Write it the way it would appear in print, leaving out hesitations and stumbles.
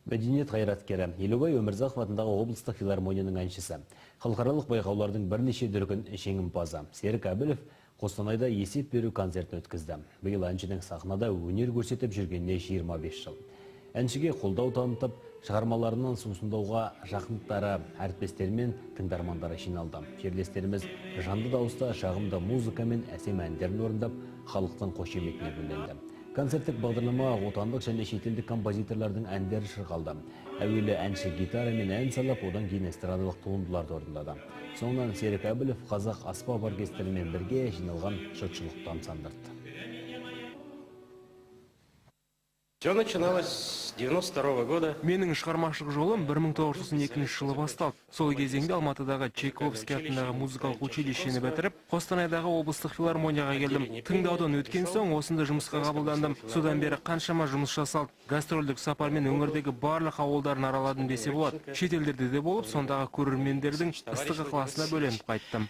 Мәдениет қайраткері Елубай Өмірзақов атындағы облыстық филармонияның әншісі. Халықаралық байқаулардың бірнеше дүркін жеңімпазы. Серік Әбілов Қостанайда есеп беру концертін өткізді. Биыл әншінің сахнада өнер көрсетіп жүргеніне 25 жыл. Әншіге қолдау танытып, шығармаларынан сусындауға жақындары, әріптестері мен тыңдармандары жиналды. Жерлестеріміз жанды дауыста жағымды музыка мен әсем әндерін орындап, халықтың қошеметіне бөленді. Концерттік бағдарлама отандық және шетелдік композиторлардың әндері шырқалды. Әуелі әнші гитара мен ән салып, одан кейін эстрадалық туындыларды орындады. Соңынан Серік Әбілов қазақ аспап оркестрімен бірге жиналған жұртшылықты тамсандырды. Все начиналось с 92 года. Менің шығармашылық жолым 1992 жылы басталды. Сол кезеңде Алматыдағы Чайковский атындағы музыкалық училищені бітіріп, Қостанайдағы облыстық филармонияға келдім. Тыңдаудан өткен соң осында жұмысқа қабылдандым. Содан бері қаншама жұмыс жасалды. Гастрольдік сапармен өңірдегі барлық ауылдарын араладым десе болады. Шетелдерде де болып, сондағы көрермендердің ыстық ықыласына бөленіп қайттым.